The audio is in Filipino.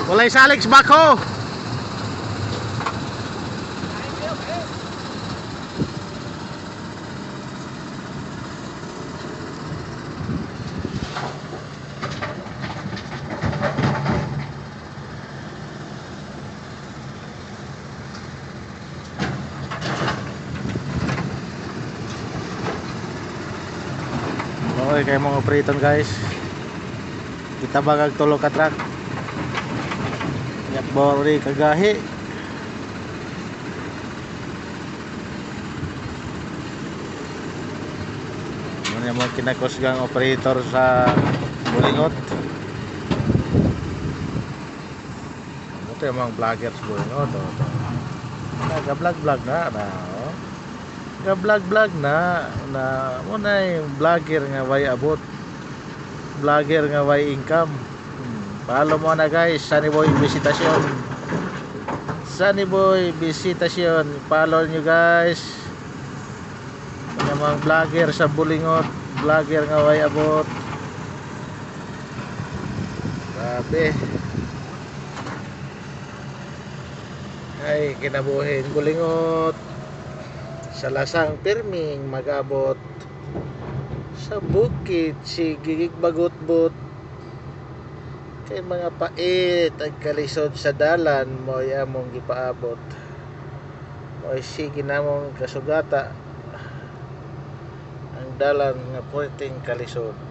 Walay sa Alex Bako. Okay kayo mga operator guys. Kita bagag tulo ka truck. Yak bori kagahi. Ano mo kinakusgang operator sa Bulingot. Ito yung mga vloggers Bulingot. Nag-vlog na. Nag-vlog na muna yung vlogger nga way abot. Vlogger nga way income. Follow mo na guys, Sunny Boy Visitasyon. Sunny Boy Visitasyon. Follow nyo guys. Mga vlogger sa Bulingot, vlogger nga way abot. Grabe. Ay, kinabuhin Bulingot. Sa lasang pirming mag-abot sa bukid si gigig bagot-bot kay mga pait ag kalisod sa dalan mo among gipaabot mo sige namong kasugata ang dalan nga puwedeng kalisod.